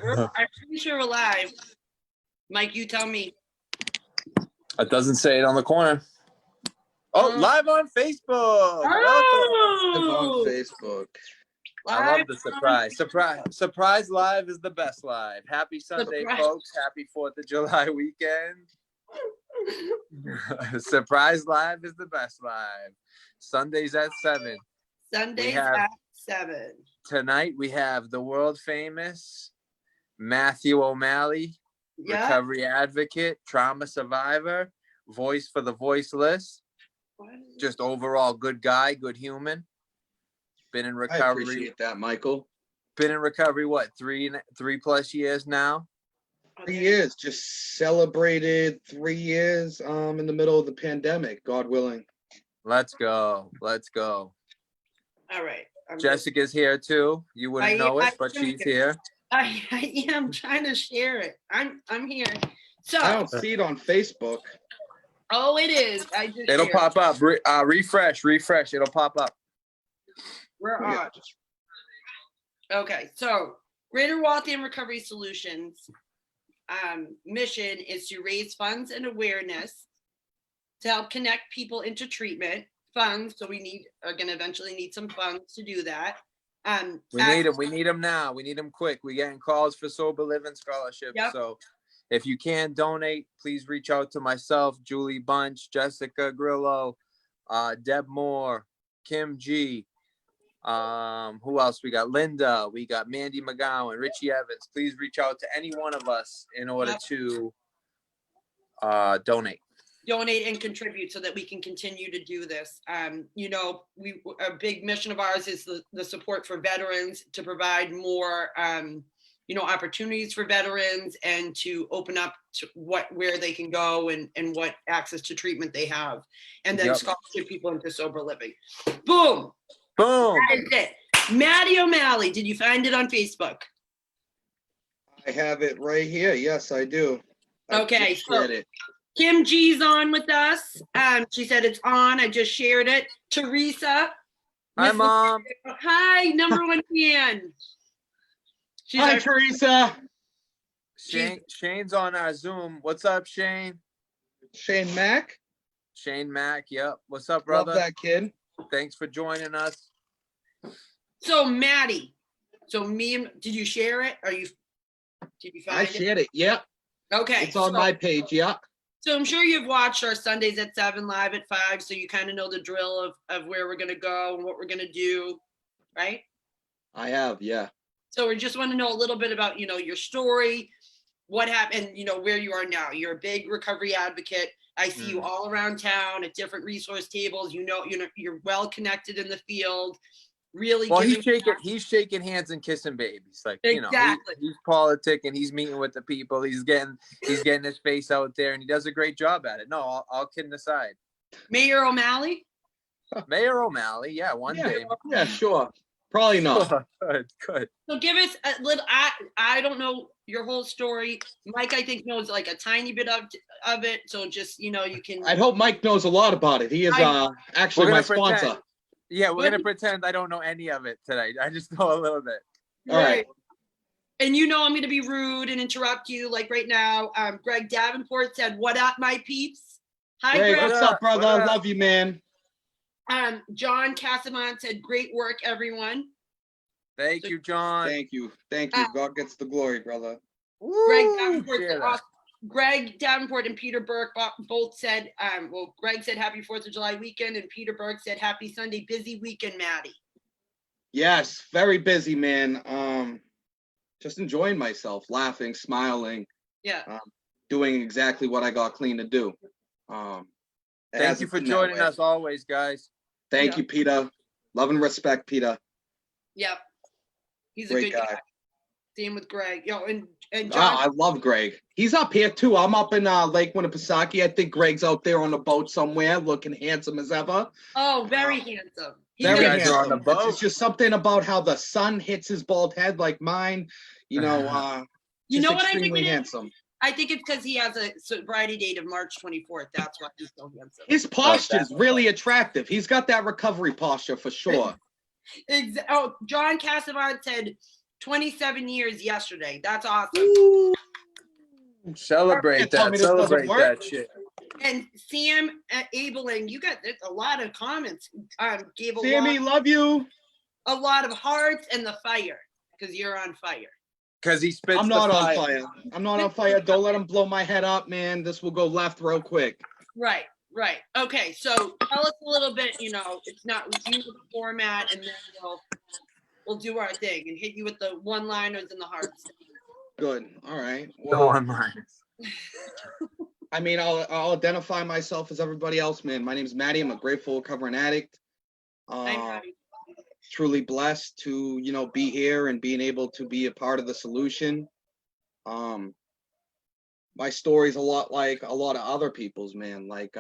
I'm pretty sure we're live. Mike, you tell me. It doesn't say it on the corner. Oh, live on Facebook. Oh! Live on Facebook. I love the surprise. Surprise live is the best live. Happy Sunday, folks. Happy 4th of July weekend. Surprise live is the best live. Sundays at 7. Sundays at 7. Tonight we have the world famous Matthew O'Malley, recovery advocate, trauma survivor, voice for the voiceless, just overall good guy, good human. Been in recovery. I appreciate that, Michael. Been in recovery, what, three plus years now? 3 years. Just celebrated 3 years in the middle of the pandemic, God willing. Let's go. Let's go. All right. Jessica's here too. You wouldn't know it, but she's here. I am trying to share it. I'm here. So I don't see it on Facebook. Oh, it is. It'll pop up. Refresh. It'll pop up. We're on. Okay, so Greater Waltham Recovery Solutions mission is to raise funds and awareness to help connect people into treatment funds. So are going to eventually need some funds to do that. We need them now. We need them quick. We're getting calls for sober living scholarships. Yep. So if you can donate, please reach out to myself, Julie Bunch, Jessica Grillo, Deb Moore, Kim G. Who else? We got Linda, we got Mandy McGowan, Richie Evans. Please reach out to any one of us in order to donate and contribute so that we can continue to do this. A big mission of ours is the support for veterans, to provide more opportunities for veterans and to open up to where they can go and what access to treatment they have, and then scholarship people into sober living. Boom. That is it. Matty O'Malley, did you find it on Facebook? I have it right here. Yes, I do. Okay, so Kim G's on with us. She said it's on. I just shared it. Teresa. Hi, Mom. Hi, number one fan. Hi, Teresa. Shane's on our Zoom. What's up, Shane? Shane Mack. Yep. What's up, brother? Love that kid. Thanks for joining us. So Matty, did you share it? Did you find it? I shared it. Yep. Okay. It's on my page. Yep. So I'm sure you've watched our Sundays at 7, live at 5. So you kind of know the drill of where we're going to go and what we're going to do. Right. I have. Yeah. So we just want to know a little bit about, your story, what happened, where you are now. You're a big recovery advocate. I see you all around town at different resource tables. You're well connected in the field. Really. Well, he's shaking hands and kissing babies. Like, exactly. He's politicking. He's meeting with the people. He's getting his face out there, and he does a great job at it. No, all kidding aside. Mayor O'Malley. Yeah, one day. Yeah, sure. Probably not. Good. So give us a little. I don't know your whole story. Mike, I think, knows like a tiny bit of it. So just you can. I hope Mike knows a lot about it. He is actually my sponsor. Yeah, we're gonna pretend I don't know any of it today. I just know a little bit. All right. And I'm gonna be rude and interrupt you like right now. Greg Davenport said, "What up, my peeps?" Hi, Greg. What's up, brother? Love you, man. John Casamont said, "Great work, everyone." Thank you, John. Thank you. God gets the glory, brother. Greg Davenport and Peter Burke both said, Greg said happy 4th of July weekend, and Peter Burke said happy Sunday busy weekend, Matty. Yes, very busy, man. Just enjoying myself, laughing, smiling. Yeah. Doing exactly what I got clean to do. Thank you for joining us always, guys. Thank you, Peter. Love and respect, Peter. Yep. He's great a good guy. Same with Greg. And John. I love Greg. He's up here too. I'm up in Lake Winnipesaukee. I think Greg's out there on a boat somewhere, looking handsome as ever. Oh, very handsome. Very handsome. On the boat. It's just something about how the sun hits his bald head like mine. You know what I think it handsome. Is? I think it's because he has a sobriety date of March 24th. That's why he's so handsome. His posture is really attractive. He's got that recovery posture for sure. John Casamont said 27 years yesterday. That's awesome. Ooh. Celebrate Tell that. me this doesn't Celebrate work. that shit. And Sam Abeling, you got a lot of comments. Gave Sammy, love you. a lot of hearts and the fire, because you're on fire. Because he spits I'm the not on fire. fire. I'm not on fire. Don't let him blow my head up, man. This will go left real quick. Right. Okay, so tell us a little bit, it's not the format, and then we'll do our thing and hit you with the one-liners and the hearts. Good. All right. The Well, one-liners. I mean, I'll identify myself as everybody else, man. My name's Matty. I'm a grateful recovering addict. Truly blessed to, be here and being able to be a part of the solution. My story's a lot like a lot of other people's, man. Like,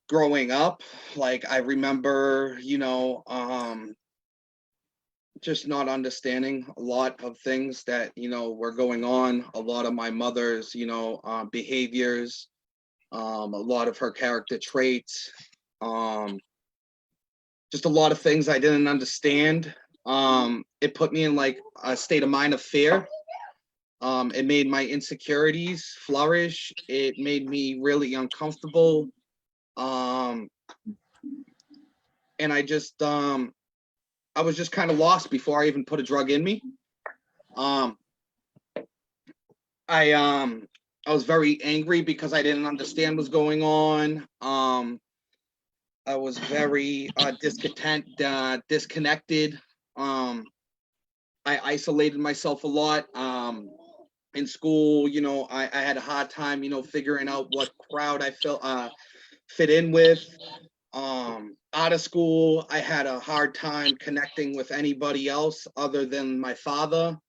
growing up, like I remember, just not understanding a lot of things that, were going on. A lot of my mother's, behaviors, a lot of her character traits, just a lot of things I didn't understand. It put me in like a state of mind of fear. It made my insecurities flourish. It made me really uncomfortable. And I just, I was just kind of lost before I even put a drug in me. I was very angry because I didn't understand what's going on. I was very disconnected. I isolated myself a lot. In school, I had a hard time, figuring out what crowd I fit in with. Out of school, I had a hard time connecting with anybody else other than my father.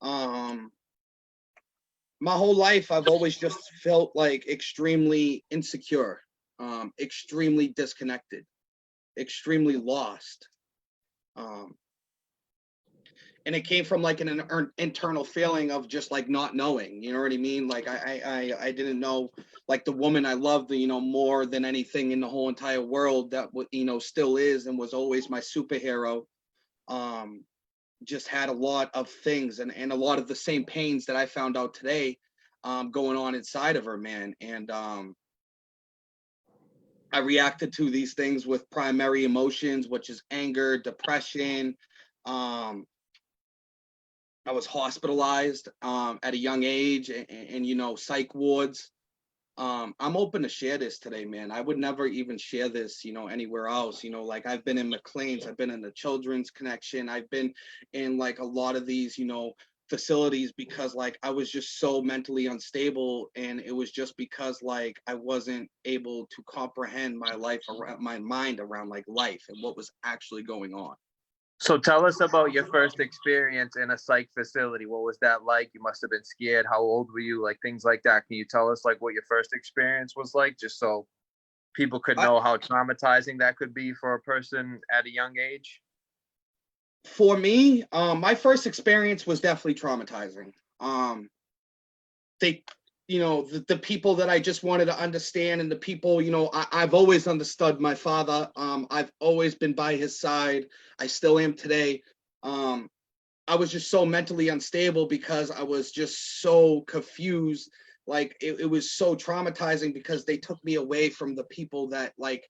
My whole life, I've always just felt like extremely insecure, extremely disconnected, extremely lost. And it came from like an internal feeling of just like not knowing, you know what I mean? Like I didn't know, like the woman I loved, more than anything in the whole entire world, that still is and was always my superhero. Just had a lot of things and a lot of the same pains that I found out today, going on inside of her, man. And I reacted to these things with primary emotions, which is anger, depression. I was hospitalized at a young age and psych wards. I'm open to share this today, man. I would never even share this, anywhere else. Like I've been in McLean's, I've been in the Children's Connection, I've been in like a lot of these, facilities, because like I was just so mentally unstable, and it was just because like I wasn't able to comprehend my life around my mind around like life and what was actually going on. So tell us about your first experience in a psych facility. What was that like? You must have been scared. How old were you? Like things like that. Can you tell us like what your first experience was like, just so people could know how traumatizing that could be for a person at a young age? For me, my first experience was definitely traumatizing. The people that I just wanted to understand, and the people, I've always understood my father. I've always been by his side. I still am today. I was just so mentally unstable because I was just so confused. Like it was so traumatizing because they took me away from the people that like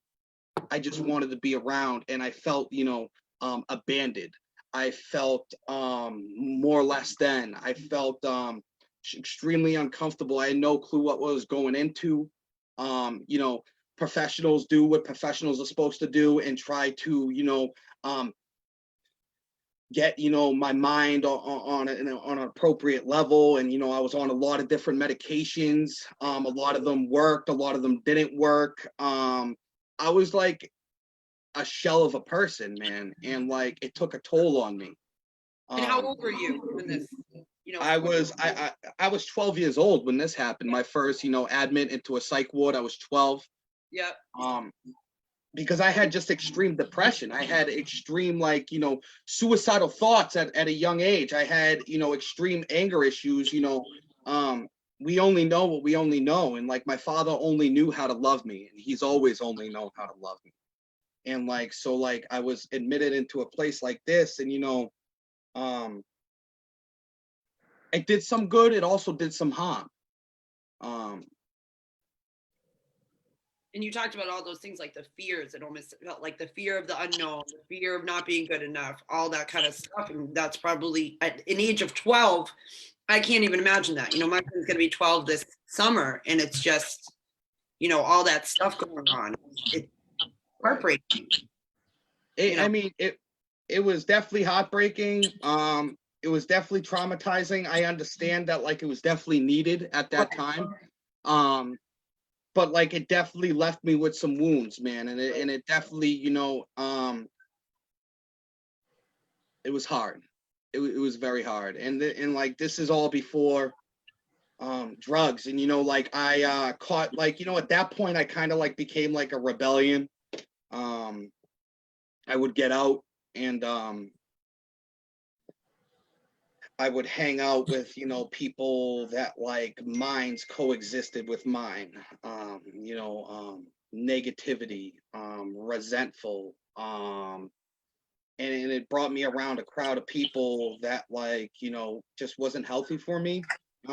I just wanted to be around, and I felt, abandoned. I felt more or less than. I felt extremely uncomfortable. I had no clue what was going into. Professionals do what professionals are supposed to do and try to, get, my mind on an appropriate level. And, I was on a lot of different medications. A lot of them worked, a lot of them didn't work. I was like a shell of a person, man. And like, it took a toll on me. And how old were you when this, I was 12 years old when this happened. My first, admit into a psych ward. I was 12. Yep. Because I had just extreme depression. I had extreme, like, suicidal thoughts at a young age. I had, extreme anger issues. We only know what we only know. And like my father only knew how to love me. And he's always only known how to love me. And like, so like I was admitted into a place like this, and it did some good, it also did some harm. And you talked about all those things, like the fears. It almost felt like the fear of the unknown, the fear of not being good enough, all that kind of stuff. And that's probably at an age of 12, I can't even imagine that. My son's going to be 12 this summer, and it's just, all that stuff going on. It's heartbreaking. I mean, it was definitely heartbreaking. It was definitely traumatizing. I understand that, like, it was definitely needed at that time. But like, it definitely left me with some wounds, man. And it definitely, it was hard. It was very hard. And like, this is all before drugs. And, like, I caught, like, at that point, I kind of like became like a rebellion. I would get out and I would hang out with, people that like minds coexisted with mine, negativity, resentful. And it brought me around a crowd of people that like, just wasn't healthy for me.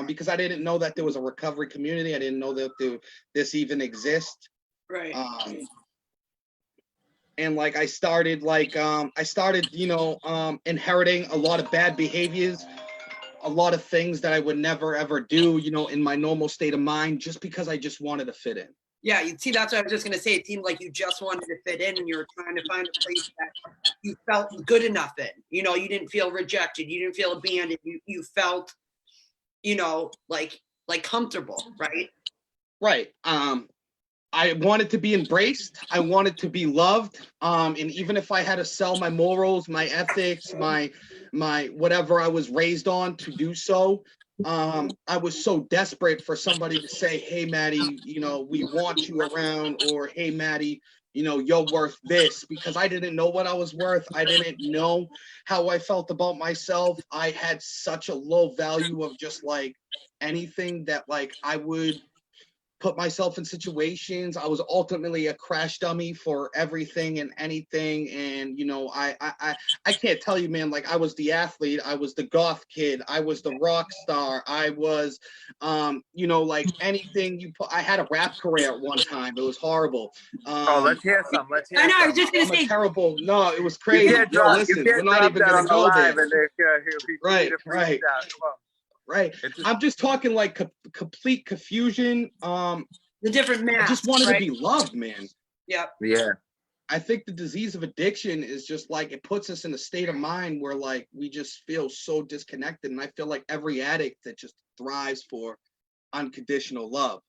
Because I didn't know that there was a recovery community. I didn't know that this even exists. Right. And like I started inheriting a lot of bad behaviors, a lot of things that I would never ever do, in my normal state of mind, just because I just wanted to fit in. Yeah, you see, that's what I was just going to say. It seemed like you just wanted to fit in, and you were trying to find a place that you felt good enough in. You didn't feel rejected, you didn't feel abandoned, you felt, like comfortable, right? Right. I wanted to be embraced. I wanted to be loved. And even if I had to sell my morals, my ethics, my whatever I was raised on to do so, I was so desperate for somebody to say, "Hey, Matty, we want you around," or "Hey, Matty, you're worth this," because I didn't know what I was worth. I didn't know how I felt about myself. I had such a low value of just like anything that like I would put myself in situations. I was ultimately a crash dummy for everything and anything. And, I can't tell you, man, like I was the athlete, I was the goth kid, I was the rock star. I was, like anything you put, I had a rap career at one time. It was horrible. Let's hear some. I know, I was just going to say. No, it was crazy. Listen, we're not even going to go there. Right. Right. I'm just talking like complete confusion. The different masks. I just wanted to be loved, man. Yep. Yeah. I think the disease of addiction is just like, it puts us in a state of mind where like we just feel so disconnected. And I feel like every addict that just thrives for unconditional love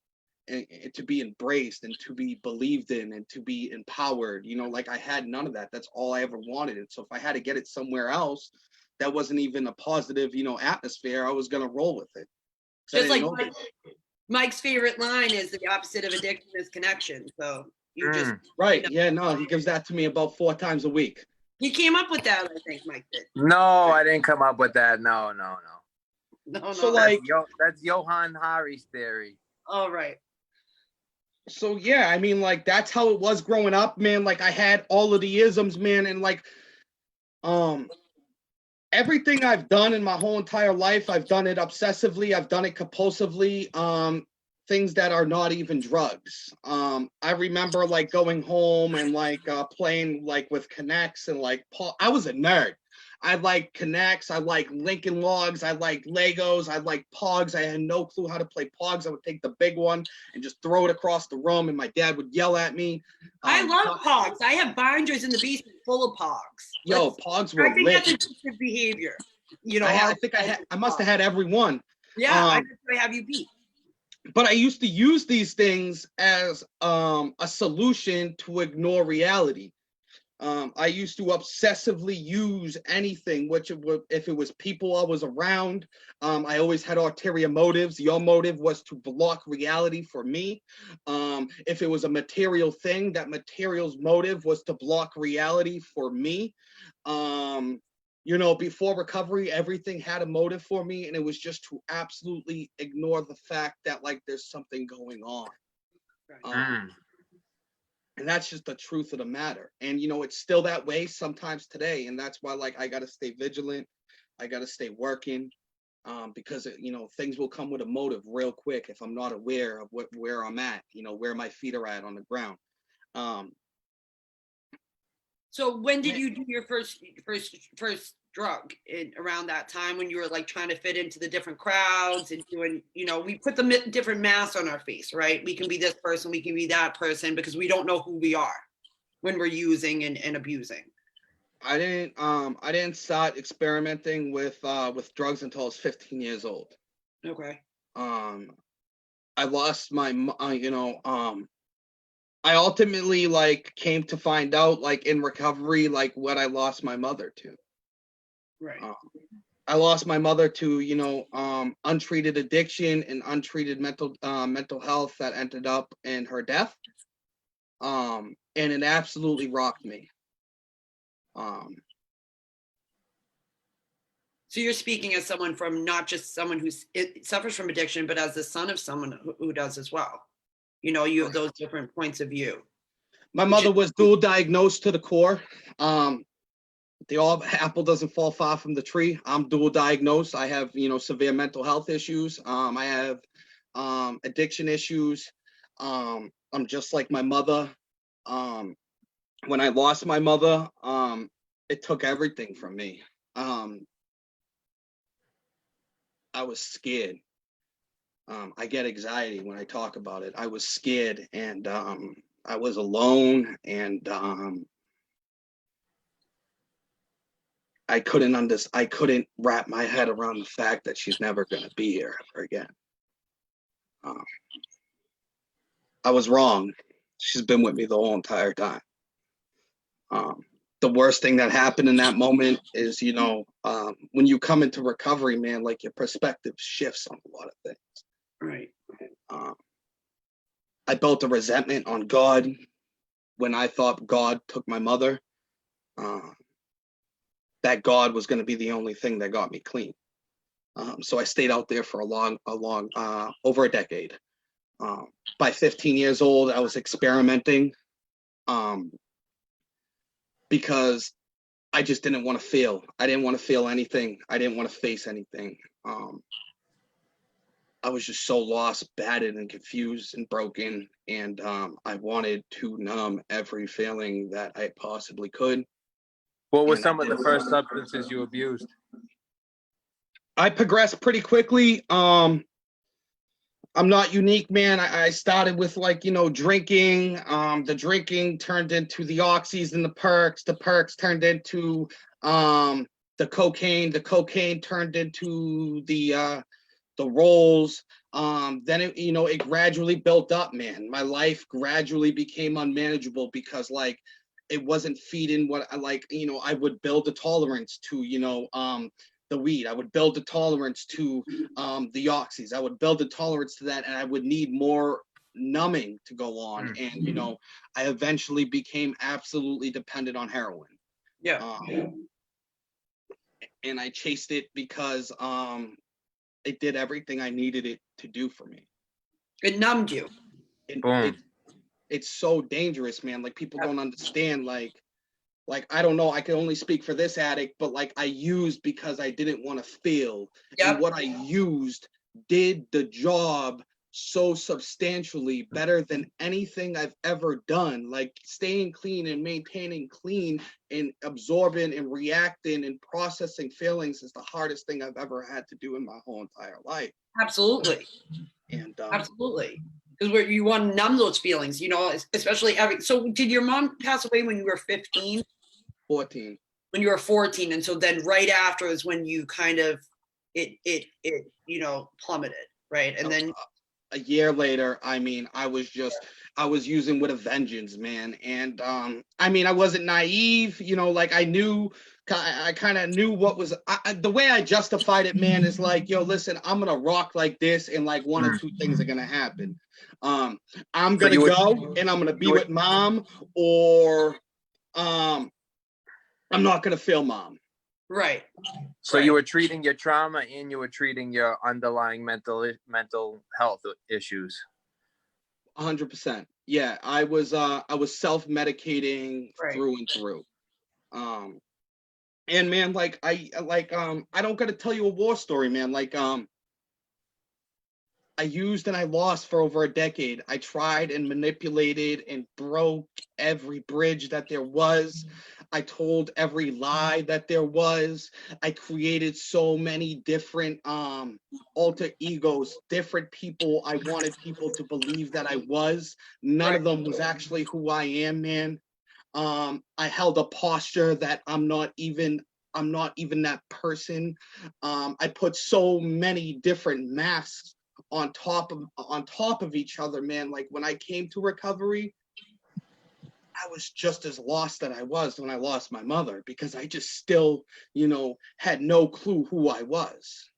and to be embraced and to be believed in and to be empowered, like I had none of that. That's all I ever wanted. And so if I had to get it somewhere else that wasn't even a positive, atmosphere, I was going to roll with it. Just like Mike's favorite line is, the opposite of addiction is connection. So you just. Right. Yeah, no, he gives that to me about 4 times a week. He came up with that, I think Mike did. No, I didn't come up with that. No. So like, that's Johann Hari's theory. All right. So yeah, I mean, like that's how it was growing up, man. Like I had all of the isms, man, and like everything I've done in my whole entire life, I've done it obsessively, I've done it compulsively, things that are not even drugs. I remember like going home and like playing like with Connects and like I was a nerd. I like Connects, I like Lincoln Logs, I like Legos, I like Pogs. I had no clue how to play Pogs. I would take the big one and just throw it across the room and my dad would yell at me. I love Pogs. I have binders in the basement full of Pogs. Yo, Pogs were lit. I think that's addictive behavior. I must have had every one. Yeah, I have you beat. But I used to use these things as a solution to ignore reality. I used to obsessively use anything, if it was people I was around. I always had ulterior motives. Your motive was to block reality for me. If it was a material thing, that material's motive was to block reality for me. Before recovery, everything had a motive for me, and it was just to absolutely ignore the fact that like there's something going on. And that's just the truth of the matter. And, you know, it's still that way sometimes today. And that's why, like, I got to stay vigilant. I got to stay working, because, you know, things will come with a motive real quick if I'm not aware of where I'm at, you know, where my feet are at on the ground. So when did you do your first drug? Around that time when you were like trying to fit into the different crowds and doing, you know, we put the different masks on our face, right? We can be this person, we can be that person, because we don't know who we are when we're using and abusing. I didn't start experimenting with drugs until I was 15 years old. Okay. I lost my, I ultimately like came to find out like in recovery, like what I lost my mother to. Right. I lost my mother to, you know, untreated addiction and untreated mental health that ended up in her death. And it absolutely rocked me. So you're speaking as someone from, not just someone who suffers from addiction, but as the son of someone who does as well. You know, you have those different points of view. My mother was dual diagnosed to the core. The apple doesn't fall far from the tree. I'm dual diagnosed. I have, you know, severe mental health issues. I have addiction issues. I'm just like my mother. When I lost my mother, it took everything from me. I was scared. I get anxiety when I talk about it. I was scared, and I was alone, and I couldn't wrap my head around the fact that she's never going to be here ever again. I was wrong. She's been with me the whole entire time. The worst thing that happened in that moment is, you know, when you come into recovery, man, like your perspective shifts on a lot of things. Right. I built a resentment on God when I thought God took my mother. That God was going to be the only thing that got me clean. So I stayed out there for over a decade. By 15 years old, I was experimenting because I just didn't want to feel. I didn't want to feel anything. I didn't want to face anything. I was just so lost, battered, and confused and broken. And I wanted to numb every feeling that I possibly could. What were some of the first substances you abused? I progressed pretty quickly. I'm not unique, man. I started with, like, you know, drinking. The drinking turned into the oxys and the perks. The perks turned into the cocaine. The cocaine turned into the rolls. Then it, you know, it gradually built up, man. My life gradually became unmanageable because, like, it wasn't feeding what I like. You know, I would build a tolerance to, you know, the weed. I would build a tolerance to the oxys. I would build a tolerance to that, and I would need more numbing to go on. And, you know, I eventually became absolutely dependent on heroin. Yeah. And I chased it because it did everything I needed it to do for me. It numbed you. It's so dangerous, man. Like, people don't understand, like I don't know, I can only speak for this addict, but like, I used because I didn't want to feel. And what I used did the job so substantially better than anything I've ever done. Like, staying clean and maintaining clean and absorbing and reacting and processing feelings is the hardest thing I've ever had to do in my whole entire life. Absolutely. And absolutely. Because you want to numb those feelings, you know, especially so did your mom pass away when you were 15? 14. When you were 14. And so then right after is when you kind of, it you know, plummeted, right? And then a year later, I mean, I was using with a vengeance, man. And I mean, I wasn't naive, you know, like I kind of knew what was, the way I justified it, man, is like, yo, listen, I'm going to rock like this, and like one or two things are going to happen. I'm going to go and I'm going to be with mom, or I'm not going to feel mom. Right. So you were treating your trauma and you were treating your underlying mental health issues. 100%. Yeah, I was self-medicating Right. through and through. And man, I don't gotta tell you a war story, man. I used and I lost for over a decade. I tried and manipulated and broke every bridge that there was. I told every lie that there was. I created so many different alter egos, different people I wanted people to believe that I was. None Right. of them was actually who I am, man. I held a posture that I'm not even that person. I put so many different masks on top of each other, man. Like when I came to recovery, I was just as lost that I was when I lost my mother, because I just still, had no clue who I was.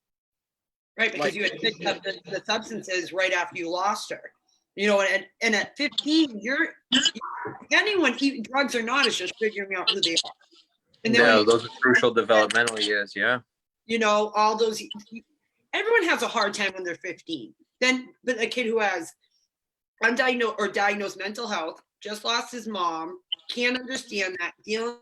Right, because Like, you had picked up the substances right after you lost her. You know, and at 15, anyone eating drugs or not is just figuring out who they are. And then Yeah, those are crucial developmental years. Yeah. all those, everyone has a hard time when they're 15. But a kid who has undiagnosed or diagnosed mental health, just lost his mom, can't understand that, dealing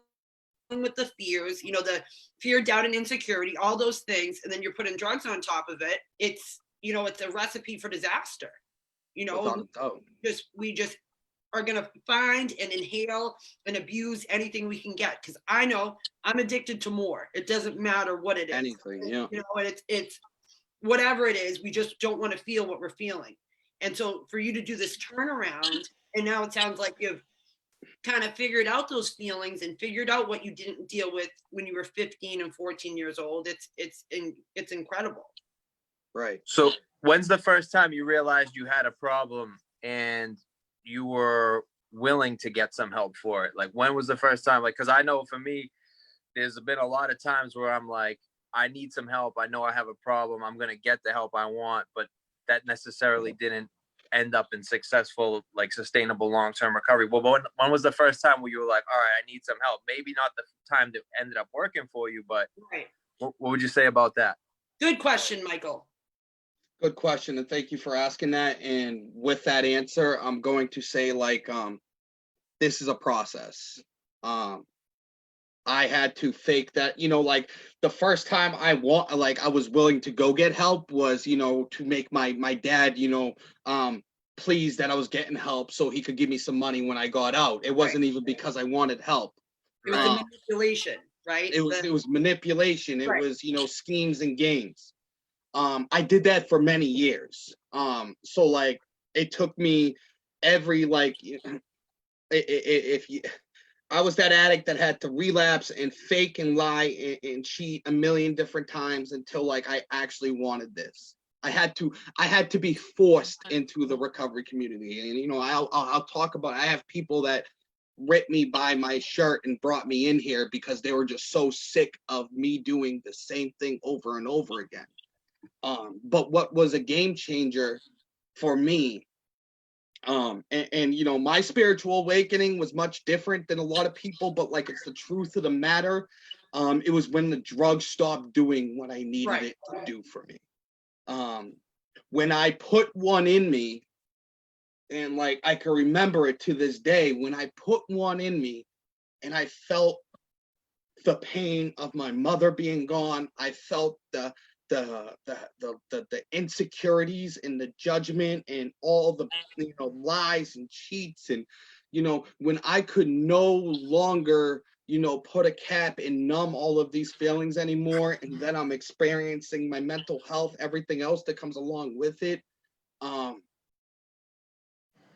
with the fears, the fear, doubt, and insecurity, all those things, and then you're putting drugs on top of it. It's a recipe for disaster. without a doubt. We just are gonna find and inhale and abuse anything we can get, because I know I'm addicted to more. It doesn't matter what it is. Anything, yeah. And it's whatever it is, we just don't want to feel what we're feeling. And so for you to do this turnaround, and now it sounds like you've kind of figured out those feelings and figured out what you didn't deal with when you were 15 and 14 years old. It's incredible. Right. So when's the first time you realized you had a problem and you were willing to get some help for it? Like, when was the first time? Like, because I know for me, there's been a lot of times where I'm like, I need some help. I know I have a problem. I'm going to get the help I want, but that necessarily didn't end up in successful, like sustainable long-term recovery. Well, when was the first time where you were like, all right, I need some help? Maybe not the time that ended up working for you, but Right. what would you say about that? Good question, Michael. Good question, and thank you for asking that. And with that answer, I'm going to say this is a process. I had to fake that, like the first time I was willing to go get help was, to make my dad, pleased that I was getting help so he could give me some money when I got out. It wasn't even because I wanted help. It was the manipulation, right? It was manipulation. It Right. was, schemes and games. I did that for many years. So like it took me every if you I was that addict that had to relapse and fake and lie and cheat a million different times until like I actually wanted this. I had to be forced into the recovery community. And I'll talk about, I have people that ripped me by my shirt and brought me in here because they were just so sick of me doing the same thing over and over again. But what was a game changer for me, my spiritual awakening was much different than a lot of people, but like it's the truth of the matter. It was when the drug stopped doing what I needed it to do for me. When I put one in me, and like I can remember it to this day, when I put one in me and I felt the pain of my mother being gone, I felt the insecurities and the judgment and all the lies and cheats, and when I could no longer put a cap and numb all of these feelings anymore, and then I'm experiencing my mental health, everything else that comes along with it, I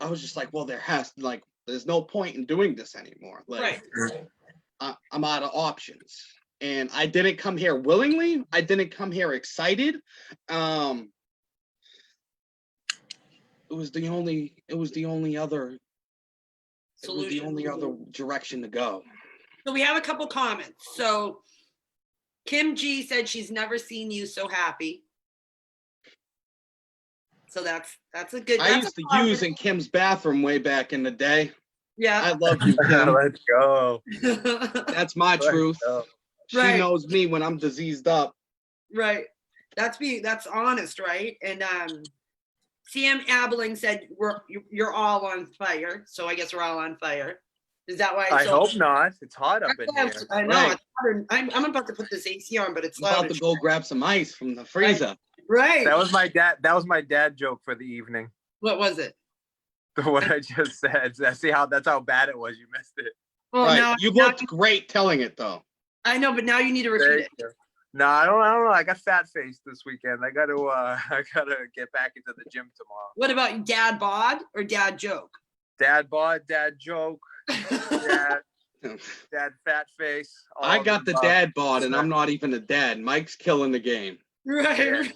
was just like, well, there's no point in doing this anymore. Like, I'm out of options. And I didn't come here willingly. I didn't come here excited. It was the only other direction to go. So we have a couple comments. So Kim G said she's never seen you so happy. So that's a good. I used to use in Kim's bathroom way back in the day. Yeah. I love you, Kim. Let's go. That's my truth. She knows me when I'm diseased up. Right. That's honest, right? And Sam Abeling said you're all on fire, so I guess we're all on fire. Is that why? I hope not. It's hot up in here. I know. Right. It's hotter. I'm about to put this AC on, but it's I'm about loud. to go grab some ice from the freezer. Right. That was my dad joke for the evening. What was it? What I just said. That's how bad it was. You missed it. Well, Right. now You looked great telling it though. I know, but now you need to repeat it. No, I don't know. I got fat faced this weekend. I gotta get back into the gym tomorrow. What about dad bod or dad joke? Dad bod, dad joke, dad fat face. I got the dad bod, and I'm not even a dad. Mike's killing the game. Right.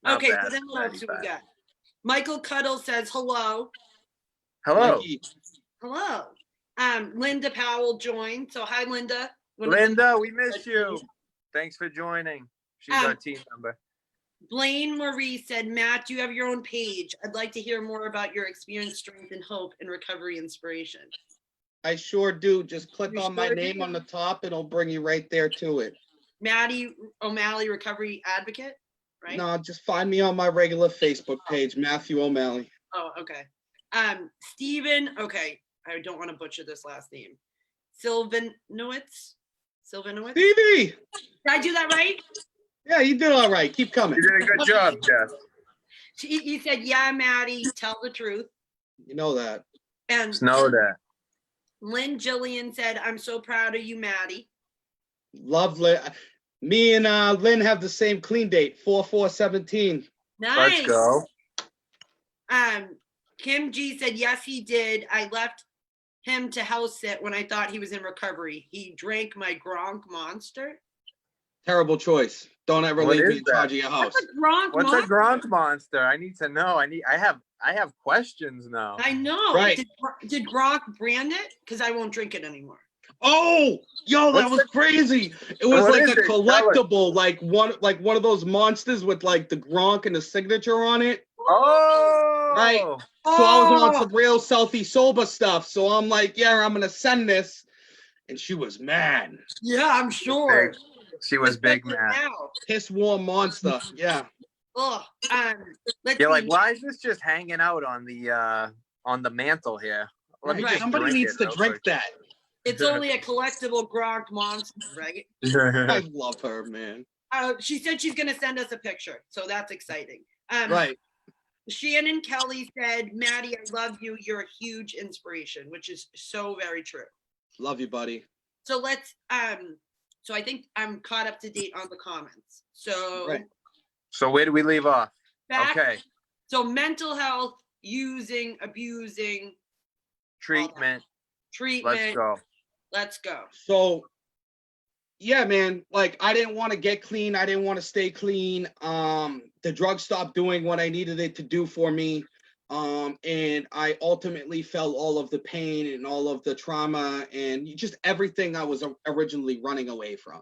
Yeah. Okay, Not so bad. then what else do we Not got? Michael Cuddle says hello. Hello, Mikey, Hello. Linda Powell joined. So hi, Linda. Linda. We miss you. Thanks for joining. She's our team member. Blaine Marie said, Matt, you have your own page. I'd like to hear more about your experience, strength, and hope and recovery inspiration. I sure do. Just click You on my sure name do? on the top, it'll bring you right there to it. Matty O'Malley, recovery advocate, right? No, just find me on my regular Facebook page, Matthew O'Malley. Oh, okay. Stephen, okay, I don't want to butcher this last name. Sylvanowitz? Sylvanowitz? Stevie! Did I do that right? Yeah, you did all right. Keep coming. You did a good job, Jeff. He said, yeah, Matty, tell the truth. You know that. And Just know that. Lynn Jillian said, I'm so proud of you, Matty. Lovely. Me and Lynn have the same clean date, 4/4/17. Nice. Let's go. Kim G said, yes, he did. I left him to house sit when I thought he was in recovery. He drank my Gronk monster. Terrible choice. Don't ever What leave me is in that? charge of your house. What's a Gronk What's monster? a Gronk monster? I need to know. I have questions now. I know. Right. Did Gronk brand it? Because I won't drink it anymore. Oh, yo, that What's was crazy. It was What like is a it? Tell collectible, like one of those monsters with like the Gronk and the signature on it. Oh, Right. So I was on some real selfie sober stuff. So I'm like, yeah, I'm gonna send this. And she was mad. Yeah, I'm sure. She was big, Especially man. now. Piss warm monster. Yeah. Oh, let's You're see. like, why is this just hanging out on the mantle here? Let me Right. just Somebody drink needs it to real drink quick. that. It's only a collectible Gronk monster, right? I love her, man. She said she's going to send us a picture, so that's exciting. Right. Shannon Kelly said, Matty, I love you. You're a huge inspiration, which is so very true. Love you, buddy. So let's, so I think I'm caught up to date on the comments. So, Right. So where do we leave off? back, Okay. So mental health, using, abusing, Treatment. treatment. Let's go. Let's go. So, yeah, man, like I didn't want to get clean. I didn't want to stay clean. The drug stopped doing what I needed it to do for me. And I ultimately felt all of the pain and all of the trauma and just everything I was originally running away from.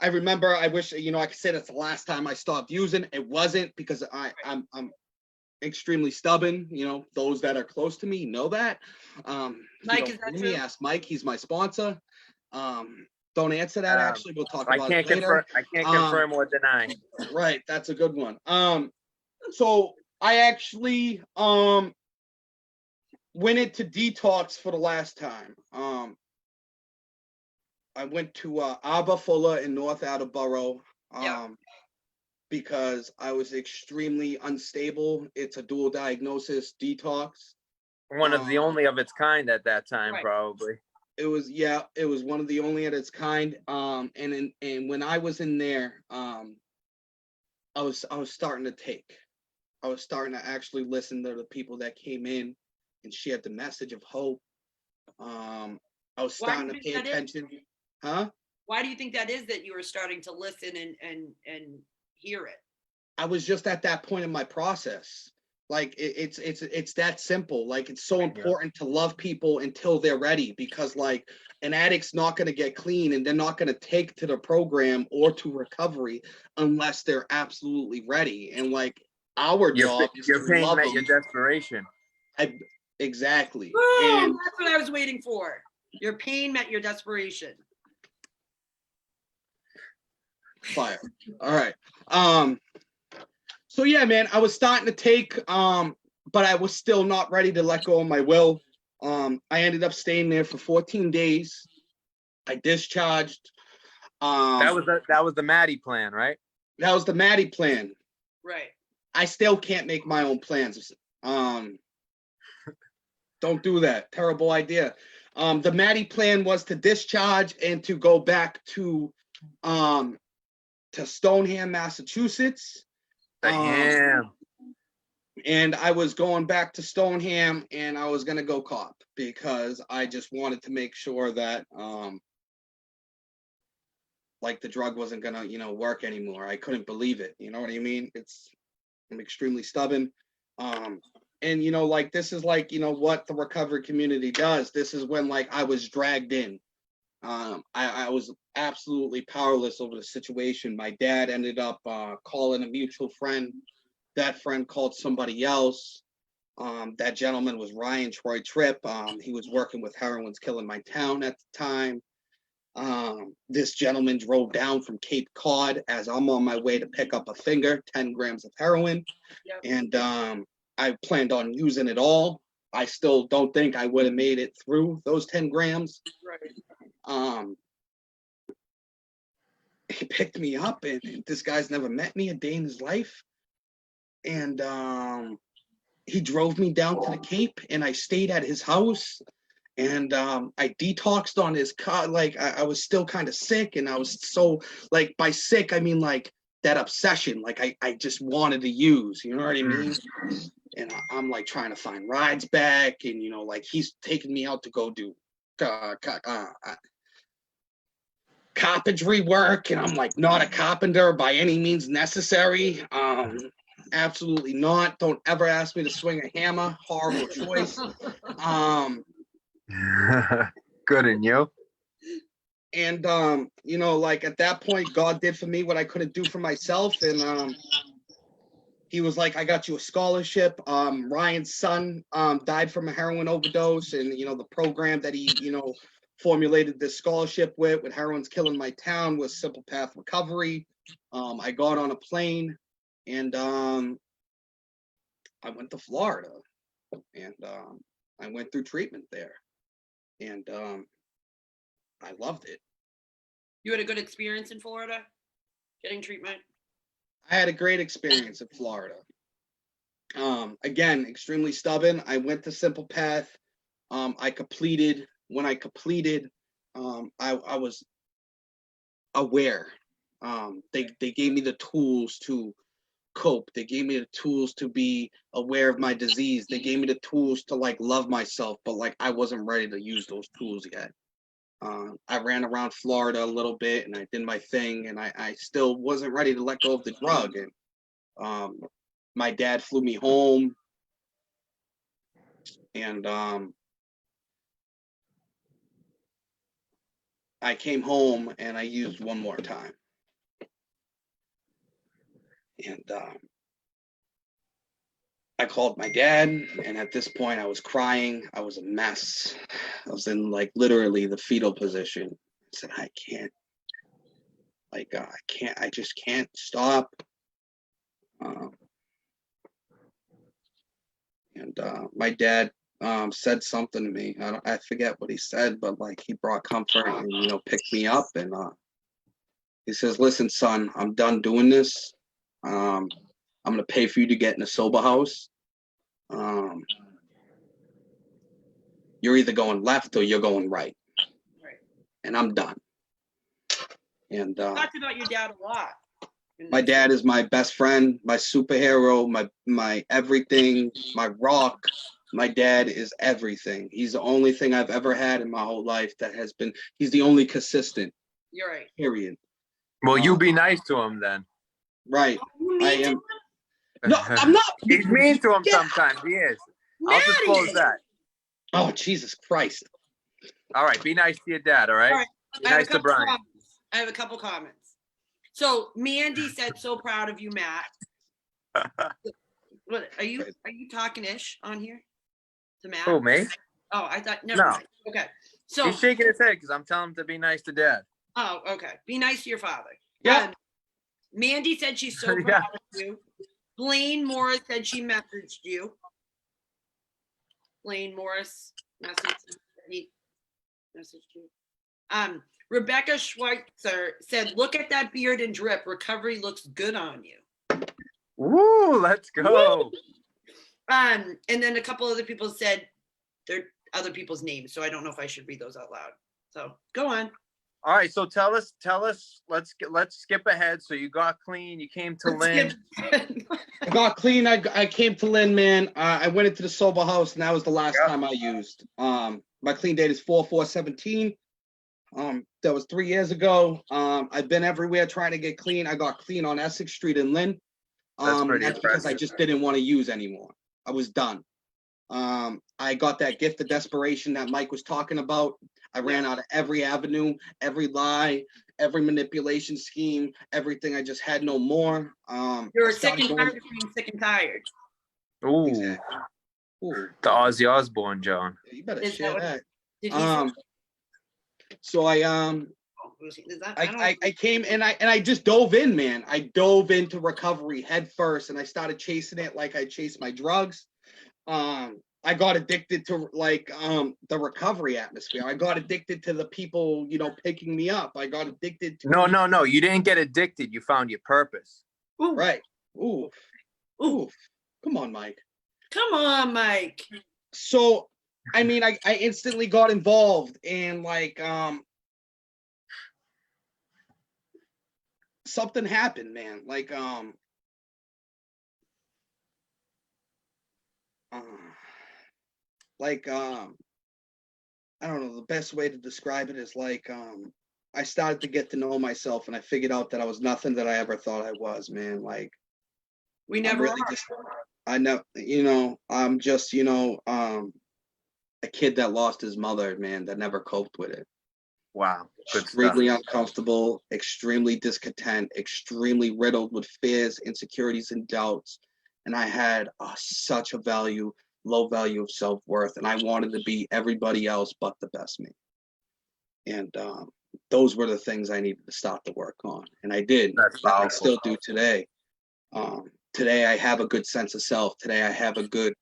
I remember, I wish, I could say that's the last time I stopped using. It wasn't, because I'm extremely stubborn. Those that are close to me know that. Mike, is that let true? me ask Mike. He's my sponsor. Don't answer that. Actually, we'll talk about it later. I can't confirm or deny. Right, that's a good one. So I actually went into detox for the last time. I went to Abba Fuller in North Attleboro. Because I was extremely unstable. It's a dual diagnosis detox. One of the only of its kind at that time, Right. probably. It was one of the only at its kind. And when I was in there, I was starting to take. I was starting to actually listen to the people that came in and shared the message of hope. I was starting to pay attention. Huh? Why do you think that is, that you were starting to listen and hear it? I was just at that point in my process. Like it's that simple. Like it's so important to love people until they're ready, because like an addict's not going to get clean and they're not going to take to the program or to recovery unless they're absolutely ready. And like our job is your to pain love met them. your desperation. Exactly. Woo, And that's what I was waiting for. Your pain met your desperation. fire. All right. So yeah, man, I was starting to take, but I was still not ready to let go of my will. I ended up staying there for 14 days. I discharged. That was the Matty plan, right? That was the Matty plan. Right. I still can't make my own plans. Don't do that. Terrible idea. The Matty plan was to discharge and to go back to Stoneham, Massachusetts. Damn. And I was going back to Stoneham, and I was gonna go cop because I just wanted to make sure that like the drug wasn't gonna, work anymore. I couldn't believe it. You know what I mean? I'm extremely stubborn. And like this is like, what the recovery community does. This is when like I was dragged in. I was absolutely powerless over the situation. My dad ended up calling a mutual friend. That friend called somebody else. That gentleman was Ryan Troy Tripp. He was working with Heroin's Killing My Town at the time. This gentleman drove down from Cape Cod as I'm on my way to pick up a finger, 10 grams of heroin. Yep. And I planned on using it all. I still don't think I would have made it through those 10 grams. Right. He picked me up, and this guy's never met me a day in his life. And he drove me down to the Cape, and I stayed at his house. And I detoxed on his car. Like I was still kind of sick, and I was so like, by sick I mean like that obsession. Like I just wanted to use. You know what I mean? And I'm like trying to find rides back, and like he's taking me out to go do carpentry work, and I'm like not a carpenter by any means necessary. Absolutely not. Don't ever ask me to swing a hammer. Horrible choice. Good in you. And like at that point, God did for me what I couldn't do for myself. And he was like, I got you a scholarship. Ryan's son died from a heroin overdose, and the program that he formulated this scholarship with Heroin's Killing My Town was Simple Path Recovery. I got on a plane, and I went to Florida, and I went through treatment there, and I loved it. You had a good experience in Florida, getting treatment? I had a great experience in Florida. Again, extremely stubborn. I went to Simple Path. I completed. When I completed, I was aware. They gave me the tools to cope. They gave me the tools to be aware of my disease. They gave me the tools to like love myself, but like I wasn't ready to use those tools yet. I ran around Florida a little bit, and I did my thing, and I still wasn't ready to let go of the drug. And my dad flew me home, and I came home and I used one more time. And I called my dad, and at this point I was crying. I was a mess. I was in like literally the fetal position. I said, I can't, I just can't stop. And my dad said something to me. I forget what he said, but like he brought comfort and picked me up, and he says, "Listen, son, I'm done doing this. I'm gonna pay for you to get in a sober house. You're either going left or you're going right, and I'm done." And You talked about your dad a lot. my dad is my best friend, my superhero, my everything, my rock. My dad is everything. He's the only thing I've ever had in my whole life that has been. He's the only consistent. You're right. Period. Well, you be nice to him then. Right. You I mean am. No, I'm not. He's mean to him sometimes. He is. I'll disclose that. Oh, Jesus Christ. All right. Be nice to your dad. All right. All right. Be nice to Brian. I have a couple comments. So Mandy said, "So proud of you, Matt." What are you talking ish on here to Matt? Who, me? Oh, I thought never mind. Okay. So he's shaking his head because I'm telling him to be nice to dad. Oh, okay. Be nice to your father. Yeah. Mandy said she's so proud of you. Blaine Morris said she messaged you. Blaine Morris messaged you. Rebecca Schweitzer said, look at that beard and drip. Recovery looks good on you. Woo, let's go. Woo! And then a couple other people said they're other people's names, so I don't know if I should read those out loud. So go on. All right, so tell us. Let's skip ahead. So you got clean. You came to Lynn. I got clean. I came to Lynn, man. I went into the sober house, and that was the last time I used. My clean date is 4/4/17. That was 3 years ago. I've been everywhere trying to get clean. I got clean on Essex Street in Lynn. That's because I just didn't want to use anymore. I was done. I got that gift of desperation that Mike was talking about. I ran out of every avenue, every lie, every manipulation scheme, everything. I just had no more. You're sick and tired of being sick and tired. Ooh. Exactly. Ooh. The Ozzy Osbourne, John. You better share that. Did he So I came and I just dove in, man. I dove into recovery head first, and I started chasing it like I chased my drugs. I got addicted to the recovery atmosphere. I got addicted to the people, picking me up. I got addicted to No. You didn't get addicted. You found your purpose. Ooh. Right. Ooh. Come on, Mike. Come on, Mike. So, I mean, I instantly got involved in something happened, man. I don't know, the best way to describe it is I started to get to know myself, and I figured out that I was nothing that I ever thought I was, man. We never really I'm just, a kid that lost his mother, man, that never coped with it. Wow. Good extremely stuff. Uncomfortable, extremely discontent, extremely riddled with fears, insecurities, and doubts. And I had such a low value of self-worth, and I wanted to be everybody else but the best me. And those were the things I needed to start to work on, and I did. I still do today. Today I have a good sense of self. Today I have a good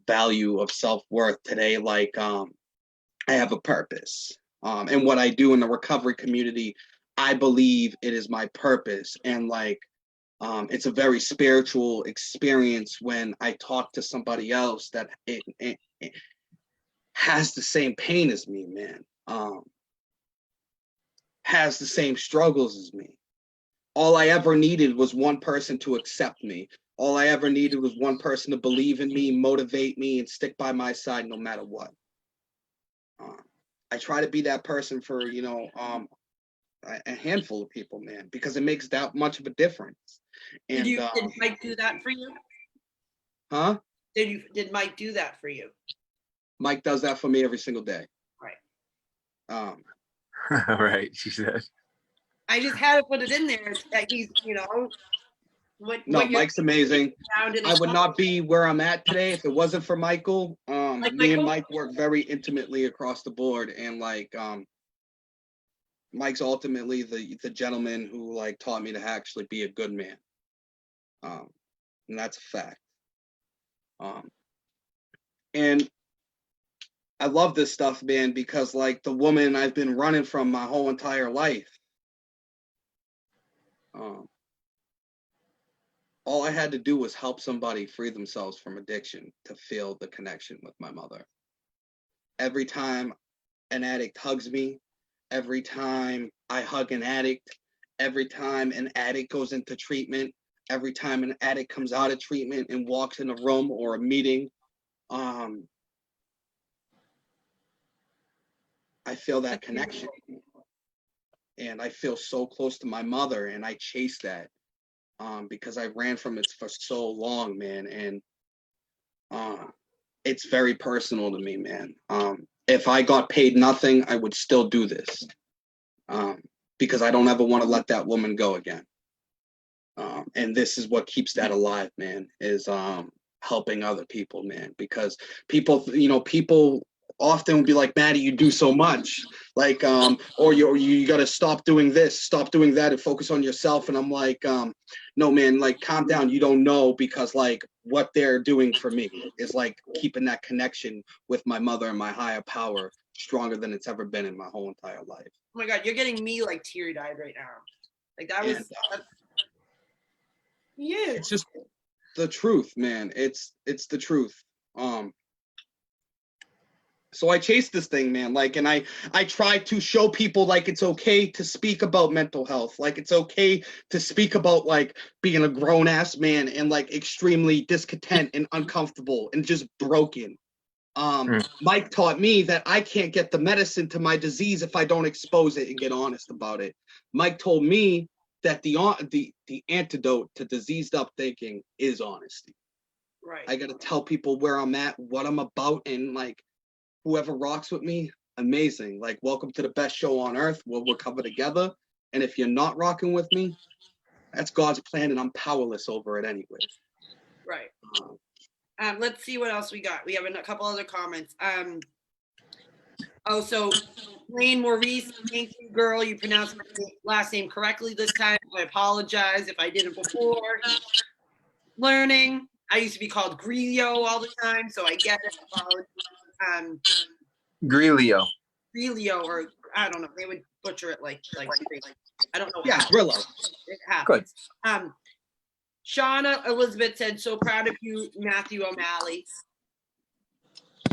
value of self-worth. Today, I have a purpose. And what I do in the recovery community, I believe it is my purpose. And it's a very spiritual experience when I talk to somebody else that it has the same pain as me, man. Has the same struggles as me. All I ever needed was one person to accept me. All I ever needed was one person to believe in me, motivate me, and stick by my side no matter what. I try to be that person for, a handful of people, man, because it makes that much of a difference. And did Mike do that for you? Huh? Did Mike do that for you? Mike does that for me every single day. Right. Right, she said. I just had to put it in there that he's, Mike's amazing. I would not be where I'm at today if it wasn't for Michael. Me and Mike work very intimately across the board, and Mike's ultimately the gentleman who taught me to actually be a good man. And that's a fact. And I love this stuff, man, because the woman I've been running from my whole entire life. All I had to do was help somebody free themselves from addiction to feel the connection with my mother. Every time an addict hugs me, every time I hug an addict, every time an addict goes into treatment, every time an addict comes out of treatment and walks in a room or a meeting, I feel that connection. And I feel so close to my mother, and I chase that. Because I ran from it for so long, man, and it's very personal to me, man. If I got paid nothing, I would still do this, because I don't ever want to let that woman go again. And this is what keeps that alive, man, is helping other people, man, because people often would be like, Matty, you do so much, like, or you got to stop doing this, stop doing that, and focus on yourself. And I'm like, no, man, like, calm down. You don't know, because like what they're doing for me is like keeping that connection with my mother and my higher power stronger than it's ever been in my whole entire life. Oh my God, you're getting me like teary-eyed right now. Like that was, yeah. It's just the truth, man. It's the truth. So I chased this thing, man. Like, and I try to show people like it's okay to speak about mental health. Like it's okay to speak about like being a grown ass man and like extremely discontent and uncomfortable and just broken. Mike taught me that I can't get the medicine to my disease if I don't expose it and get honest about it. Mike told me that the antidote to diseased up thinking is honesty. Right. I got to tell people where I'm at, what I'm about, and like whoever rocks with me, amazing. Like, welcome to the best show on earth. We'll cover together. And if you're not rocking with me, that's God's plan, and I'm powerless over it anyway. Right. Let's see what else we got. We have a couple other comments. So Lane Maurice, thank you, girl. You pronounced my last name correctly this time. I apologize if I didn't before. Learning. I used to be called Grillo all the time, so I get it. Grillo, or I don't know. They would butcher it like I don't know. Yeah, how. Grillo. It happens. Good. Shauna Elizabeth said, so proud of you, Matthew O'Malley.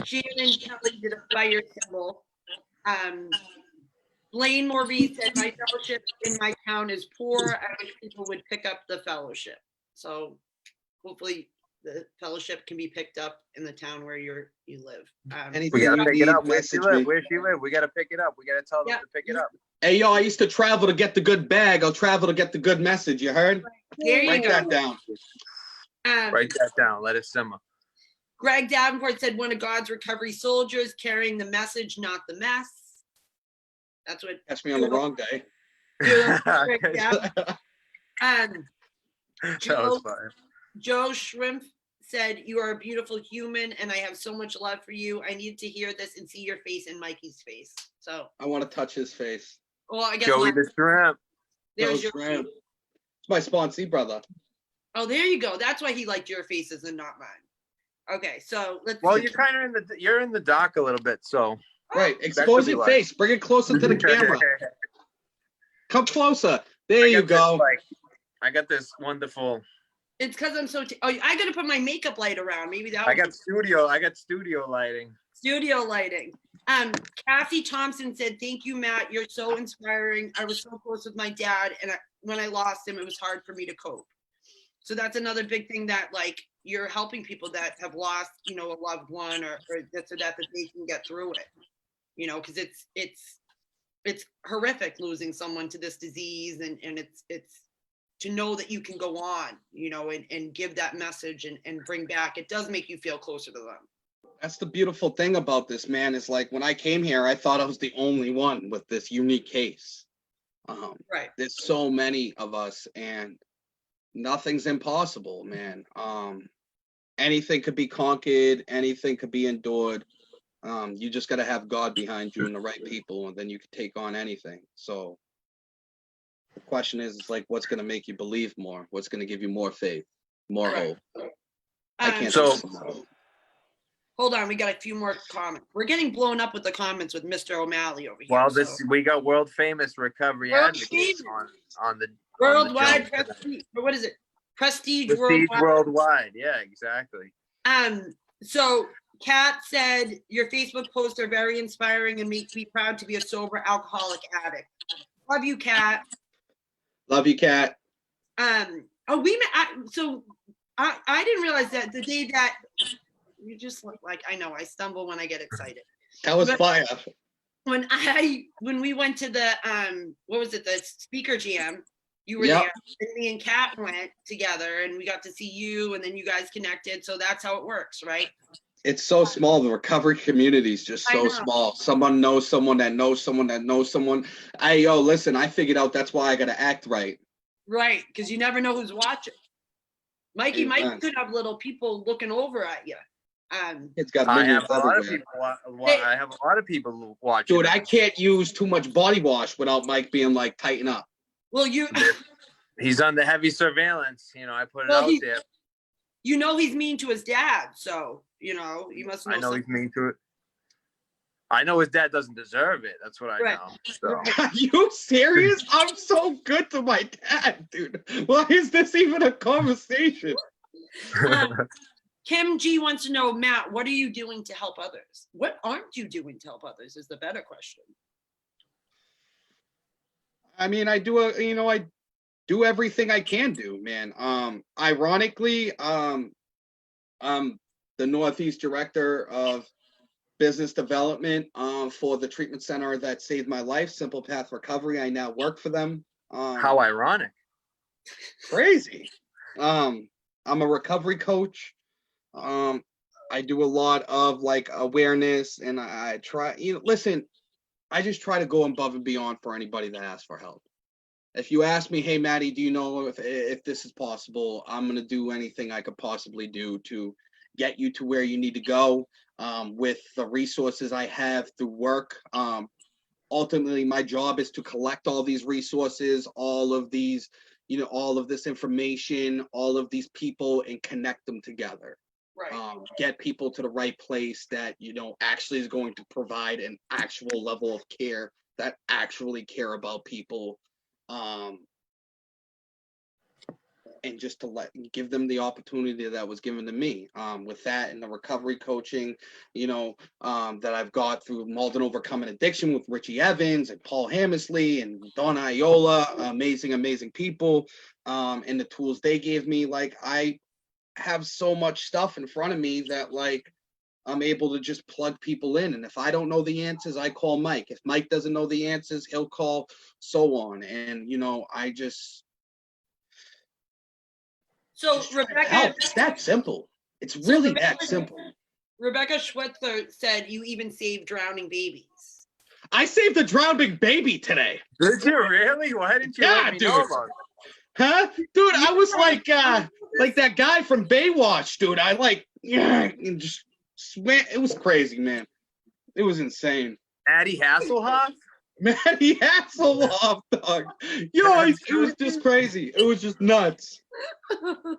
Shannon Kelly did a fire symbol. Blaine Maurice said, my fellowship in my town is poor. I wish people would pick up the fellowship. So hopefully the fellowship can be picked up in the town where you live. Anything we gotta pick it up. Where message she live? me. Where she live? We gotta pick it up. We gotta tell them to pick it up. Hey, yo, I used to travel to get the good bag. I'll travel to get the good message. You heard? There you Write go. that down. Write that down. Let it simmer. Greg Davenport said, one of God's recovery soldiers carrying the message, not the mess. That's what. Catch me on the wrong day. Greg Davenport. That was fine. Joe Shrimp said, you are a beautiful human and I have so much love for you. I need to hear this and see your face in Mikey's face. So I want to touch his face. Well, I guess Joey the Shrimp. There's your Shrimp. It's my sponsee brother. Oh, there you go. That's why he liked your faces and not mine. Okay, so let's. Well, you're in the dock a little bit, so. Right, expose your face. Bring it closer to the camera. Come closer. There you go. I got this wonderful. It's because I'm so. I got to put my makeup light around. Maybe that. I got studio lighting. Studio lighting. Kathy Thompson said, "Thank you, Matt. You're so inspiring. I was so close with my dad, and when I lost him, it was hard for me to cope." So that's another big thing that like you're helping people that have lost, a loved one or this or that they can get through it. Because it's horrific losing someone to this disease, and it's to know that you can go on, and give that message and bring back. It does make you feel closer to them. That's the beautiful thing about this, man, is like when I came here, I thought I was the only one with this unique case. Right. There's so many of us, and nothing's impossible, man. Anything could be conquered, anything could be endured. You just got to have God behind you and the right people, and then you can take on anything. So the question is like, what's going to make you believe more? What's going to give you more faith, more hope? I can't say tomorrow. Hold on, we got a few more comments. We're getting blown up with the comments with Mr. O'Malley over here. Well, we got world famous recovery advocates on the worldwide prestige. What is it? Prestige worldwide. Yeah, exactly. So Kat said your Facebook posts are very inspiring and make me proud to be a sober alcoholic addict. Love you, Kat. Love you, Kat. We met. So I didn't realize that the day that. You just look like, I know, I stumble when I get excited. That was fire. When we went to the, the speaker jam, you were Yep. there, and me and Kat went together, and we got to see you, and then you guys connected, so that's how it works, right? It's so small. The recovery community is just so small. Someone knows someone that knows someone that knows someone. Listen, I figured out that's why I got to act right. Right, because you never know who's watching. Mikey could have little people looking over at you. It's got I millions have a lot of everywhere. people. I have a lot of people watching. Dude, I can't use too much body wash without Mike being like, tighten up. Well, he's under heavy surveillance. You know, I put it well, out there. You know, he's mean to his dad, so you know he must know. I know he's mean to it. I know his dad doesn't deserve it. That's what I know. So. Are you serious? I'm so good to my dad, dude. Why is this even a conversation? Kim G wants to know, Matt, what are you doing to help others? What aren't you doing to help others is the better question. I mean, I do everything I can do, man. Ironically, I'm the Northeast Director of Business Development for the treatment center that saved my life, Simple Path Recovery. I now work for them. How ironic. Crazy. I'm a recovery coach. I do a lot of like awareness, and I try, listen, I just try to go above and beyond for anybody that asks for help. If you ask me, hey, Matty, do you know if this is possible? I'm going to do anything I could possibly do to get you to where you need to go with the resources I have through work. Ultimately, my job is to collect all these resources, all of these, all of this information, all of these people, and connect them together. Right. Get people to the right place that, actually is going to provide an actual level of care, that actually care about people. And just to give them the opportunity that was given to me with that and the recovery coaching, that I've got through Malden Overcoming Addiction with Richie Evans and Paul Hammersley and Donna Iola, amazing people, and the tools they gave me. Like, I have so much stuff in front of me that I'm able to just plug people in. And if I don't know the answers, I call Mike. If Mike doesn't know the answers, he'll call so on. And, I just. So just Rebecca. It's that simple. It's really that simple. Rebecca Schweitzer said you even saved drowning babies. I saved a drowning baby today. Did you really? Why didn't you let me know about it? Huh? Dude, I was like that guy from Baywatch, dude. I and just swam. It was crazy, man. It was insane. Matty Hasselhoff? Matty Hasselhoff, dog. Yo, it was just crazy. It was just nuts.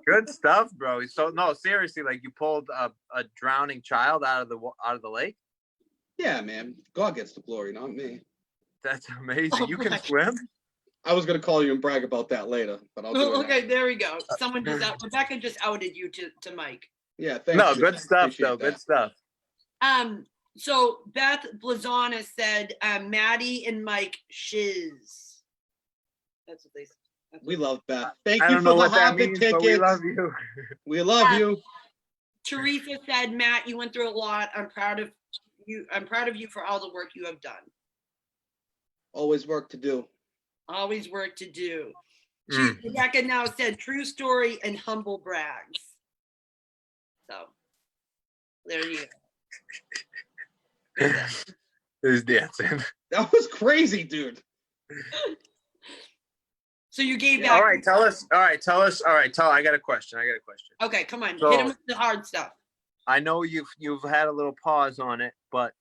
Good stuff, bro. So no, seriously, like you pulled a drowning child out of the lake? Yeah, man. God gets the glory, not me. That's amazing. You can swim? I was gonna call you and brag about that later, but I'll do it. Okay, now. There we go. Someone just Rebecca just outed you to Mike. Yeah, thanks. No, good stuff though. Good stuff. So Beth Blazana said Maddie and Mike shiz. That's what they said. We love Beth. Thank you for the Hobbit tickets. We love you. We love you. Teresa said, Matt, you went through a lot. I'm proud of you. I'm proud of you for all the work you have done. Always work to do. Always work to do. Rebecca now said true story and humble brags. So there you go. Who's dancing? That was crazy, dude. So you gave back. All right, tell us. I got a question. Okay, come on. So, hit him with the hard stuff. I know you've had a little pause on it, but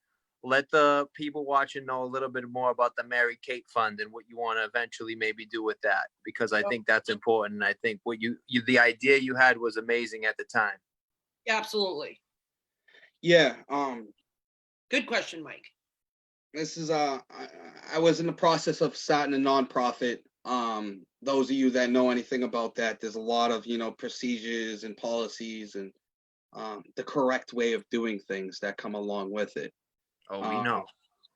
let the people watching know a little bit more about the Mary Kate Fund and what you want to eventually maybe do with that, because I think that's important. And I think what the idea you had was amazing at the time. Yeah, absolutely. Yeah. Good question, Mike. This is I was in the process of starting a nonprofit. Those of you that know anything about that, there's a lot of procedures and policies and the correct way of doing things that come along with it. Oh, we know.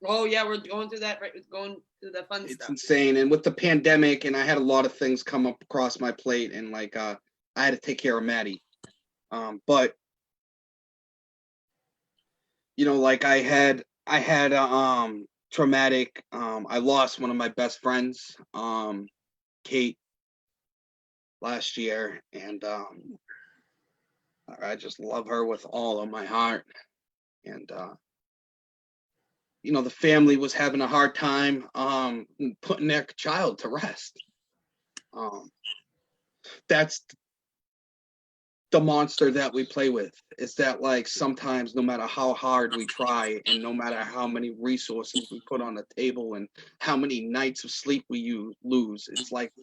Oh yeah, we're going through that. Right, going through the fun stuff. It's insane. And with the pandemic, and I had a lot of things come up across my plate, and I had to take care of Matty. But I had a traumatic. I lost one of my best friends, Kate, last year, and I just love her with all of my heart. And the family was having a hard time putting their child to rest. That's the monster that we play with, is that like sometimes no matter how hard we try and no matter how many resources we put on the table and how many nights of sleep we lose, it's like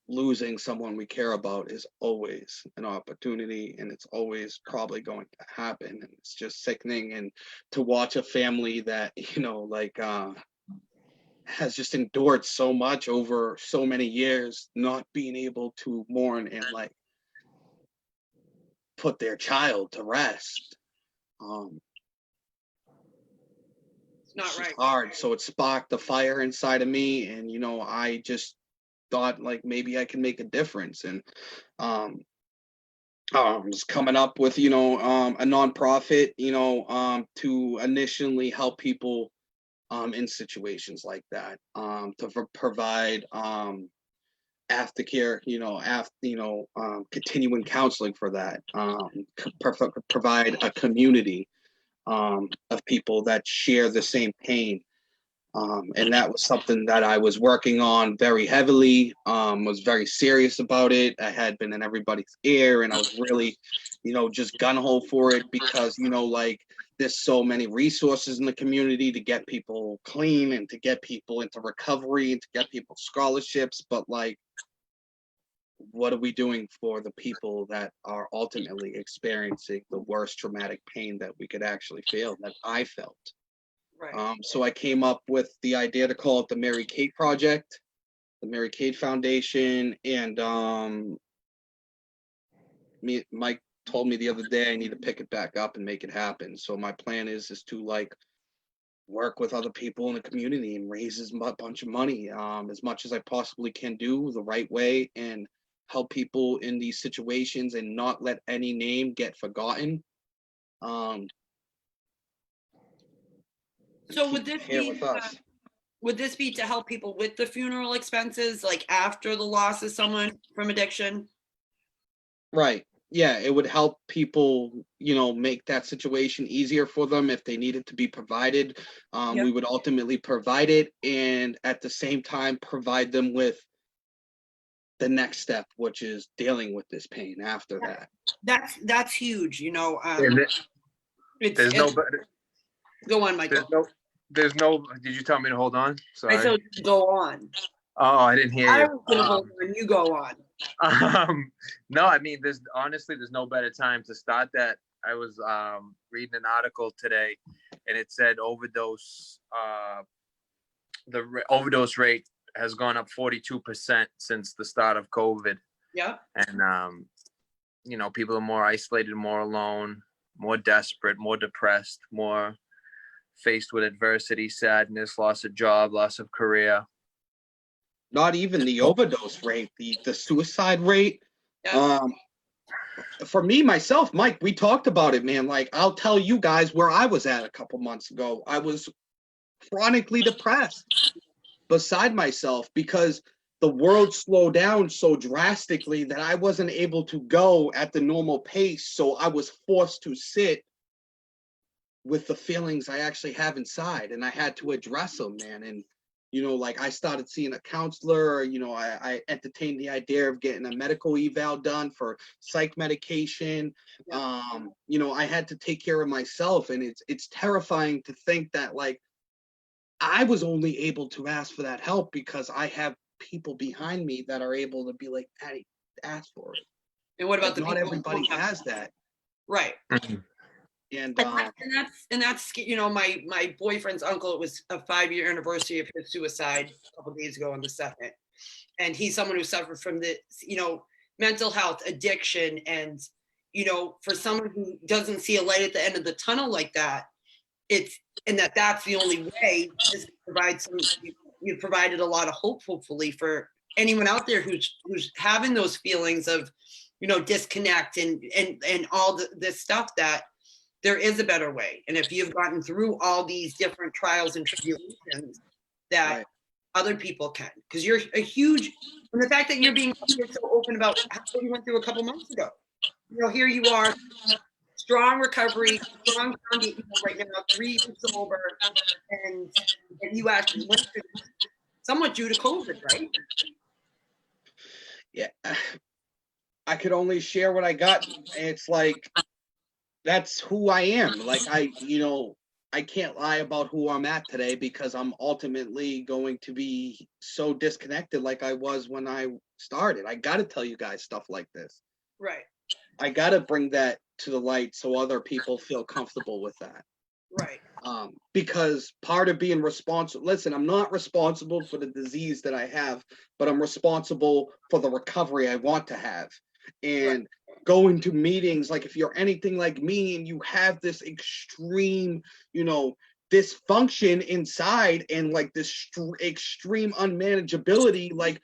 losing someone we care about is always an opportunity, and it's always probably going to happen, and it's just sickening. And to watch a family that like has just endured so much over so many years not being able to mourn and like put their child to rest, It's not it's just right. hard. So it sparked a fire inside of me, and I just thought like maybe I can make a difference. And just coming up with a nonprofit to initially help people in situations like that, to provide aftercare, continuing counseling for that, provide a community of people that share the same pain. And that was something that I was working on very heavily, was very serious about it. I had been in everybody's ear, and I was really, just gun-ho for it because, like there's so many resources in the community to get people clean and to get people into recovery and to get people scholarships. But like, what are we doing for the people that are ultimately experiencing the worst traumatic pain that we could actually feel, that I felt? Right. So I came up with the idea to call it the Mary Kate Project, the Mary Kate Foundation, and Mike told me the other day I need to pick it back up and make it happen. So my plan is to like work with other people in the community and raise a bunch of money, as much as I possibly can do the right way, and help people in these situations and not let any name get forgotten. So Keep here with us. would this be to help people with the funeral expenses, like after the loss of someone from addiction? Right. Yeah, it would help people, make that situation easier for them if they needed to be provided. Yeah. We would ultimately provide it, and at the same time provide them with the next step, which is dealing with this pain after that. That's huge, And there's no it's better. go on, Michael. There's no. Did you tell me to hold on? I Sorry. said go on. Oh, I didn't hear I you. was gonna hold on, you go on. No, I mean, there's no better time to start that. I was reading an article today, and it said overdose. Overdose rate has gone up 42% since the start of COVID, Yeah. and people are more isolated, more alone, more desperate, more depressed, more faced with adversity, sadness, loss of job, loss of career. Not even the overdose rate, the suicide rate. Yeah. For me, myself, Mike, we talked about it, man. Like, I'll tell you guys where I was at a couple months ago. I was chronically depressed, beside myself, because the world slowed down so drastically that I wasn't able to go at the normal pace. So I was forced to sit with the feelings I actually have inside, and I had to address them, man. And like I started seeing a counselor. I entertained the idea of getting a medical eval done for psych medication. I had to take care of myself, and it's terrifying to think that like I was only able to ask for that help because I have people behind me that are able to be like, Patty, ask for it. And what about But the not people everybody has that. right? And that's my boyfriend's uncle. It was a 5-year anniversary of his suicide a couple of days ago on the 2nd, and he's someone who suffered from the mental health, addiction, and for someone who doesn't see a light at the end of the tunnel like that, that's the only way. This provides you provided a lot of hope, hopefully, for anyone out there who's having those feelings of disconnect and all this stuff, that there is a better way. And if you've gotten through all these different trials and tribulations, that right. other people can, because you're a huge, and the fact that you're so open about what you went through a couple months ago. Here you are, strong recovery, strong foundation right now, 3 years sober, and you actually went through somewhat due to COVID, right? Yeah. I could only share what I got. It's like, that's who I am. Like, I can't lie about who I'm at today because I'm ultimately going to be so disconnected like I was when I started. I got to tell you guys stuff like this. Right. I got to bring that to the light so other people feel comfortable with that. Right. Because part of being responsible, listen, I'm not responsible for the disease that I have, but I'm responsible for the recovery I want to have. And going to meetings, like if you're anything like me and you have this extreme, dysfunction inside and like this extreme unmanageability, like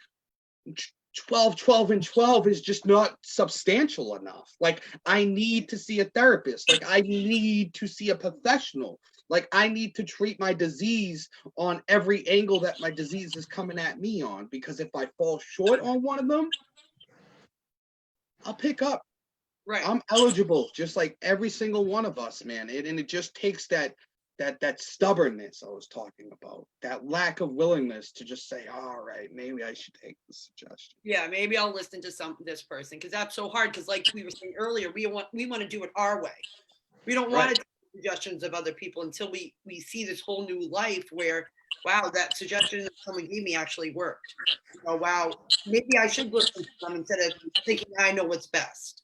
12, 12, and 12 is just not substantial enough. Like, I need to see a therapist. Like, I need to see a professional. Like, I need to treat my disease on every angle that my disease is coming at me on. Because if I fall short on one of them, I'll pick up. Right. I'm eligible, just like every single one of us, man. And it just takes that stubbornness I was talking about, that lack of willingness to just say, all right, maybe I should take this suggestion. Yeah, maybe I'll listen to this person, because that's so hard. Because like we were saying earlier, we want to do it our way. We don't want to take suggestions of other people until we see this whole new life where, wow, that suggestion that someone gave me actually worked. Wow, maybe I should listen to them instead of thinking I know what's best.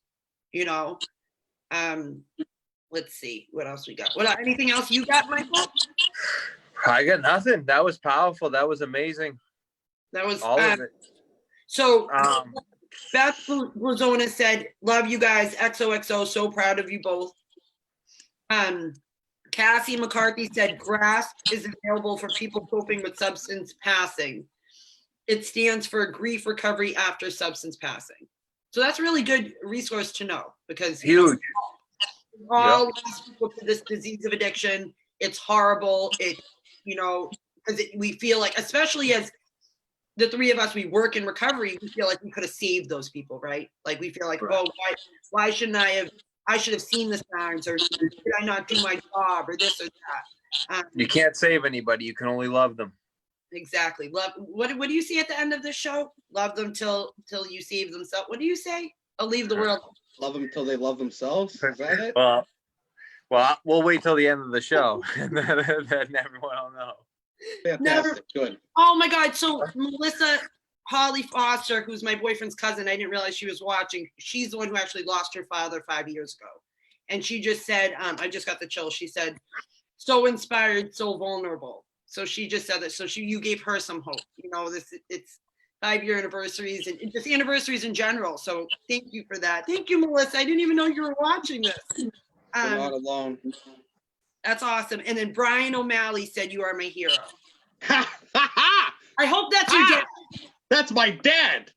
Let's see what else we got. Anything else you got, Michael? I got nothing. That was powerful. That was amazing. That was all of it. So Beth Blazona said, "Love you guys. XOXO. So proud of you both." Cassie McCarthy said, "GRASP is available for people coping with substance passing. It stands for Grief Recovery After Substance Passing." So that's a really good resource to know, because huge. All people to this disease of addiction. It's horrible. Because we feel like, especially as the three of us, we work in recovery, we feel like we could have saved those people, right? Like we feel like, oh, why shouldn't I should have seen the signs, or did I not do my job, or this or that. You can't save anybody. You can only love them. Exactly. Love. What do you see at the end of this show? Love them till you save themselves. What do you say? I'll leave the world. Love them till they love themselves. Is that it? Well, we'll wait till the end of the show, and then everyone will know. Fantastic. Good. Oh my God. So Melissa Holly Foster, who's my boyfriend's cousin, I didn't realize she was watching. She's the one who actually lost her father 5 years ago. And she just said, I just got the chill. She said, so inspired, so vulnerable. So she just said that. So you gave her some hope. It's 5-year anniversaries and just anniversaries in general. So thank you for that. Thank you, Melissa. I didn't even know you were watching this. You're not alone. That's awesome. And then Brian O'Malley said, "You are my hero." I hope that's your dad. That's my dad.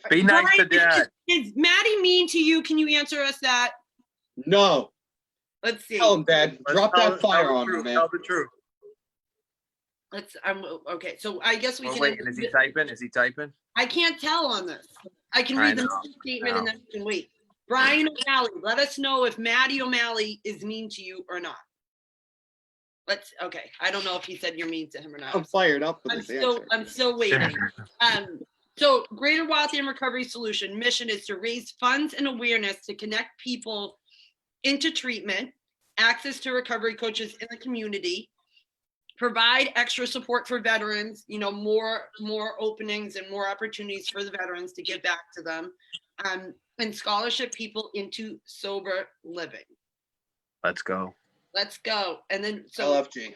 Be nice to dad. Is Matty mean to you? Can you answer us that? No. Let's see. Tell him, Dad. Drop that fire on him, man. Tell the truth. Okay. So I guess we can. Wait, is he typing? Is he typing? I can't tell on this. I can read the statement and then we can wait. Brian O'Malley, let us know if Matty O'Malley is mean to you or not. Okay. I don't know if he said you're mean to him or not. I'm fired up with this answer. I'm still waiting. So Greater Waltham Recovery Solution mission is to raise funds and awareness to connect people into treatment, access to recovery coaches in the community, provide extra support for veterans, more openings and more opportunities for the veterans to give back to them, and scholarship people into sober living. Let's go. And then LFG.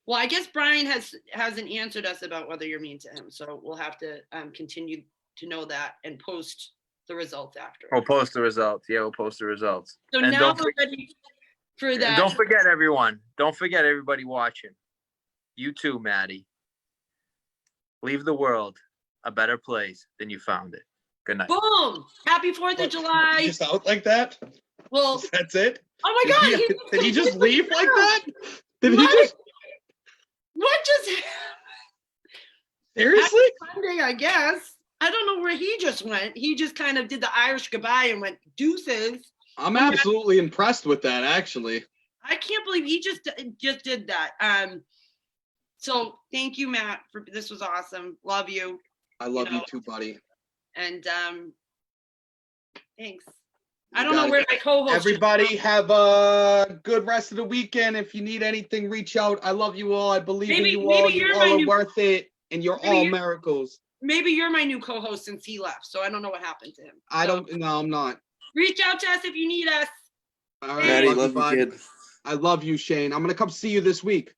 Well, I guess Brian hasn't answered us about whether you're mean to him, so we'll have to continue to know that and post the results after. We'll post the results. Yeah, we'll post the results. So and now we're ready for that. Don't forget, everyone. Don't forget everybody watching. You too, Matty. Leave the world a better place than you found it. Good night. Boom! Happy 4th of July. Just out like that? Well, that's it? Oh my God. Did he just leave like that? What just happened? Seriously? Sunday, I guess. I don't know where he just went. He just kind of did the Irish goodbye and went deuces. I'm absolutely impressed with that, actually. I can't believe he just did that. So thank you, Matt. This was awesome. Love you. I love you too, buddy. And Thanks. I don't know where my co-host. Everybody have a good rest of the weekend. If you need anything, reach out. I love you all. I believe in you all. You all are worth it, and you're all miracles. Maybe you're my new co-host since he left, so I don't know what happened to him. No, I'm not. Reach out to us if you need us. All right, Matty, love you, kid. I love you, Shane. I'm gonna come see you this week.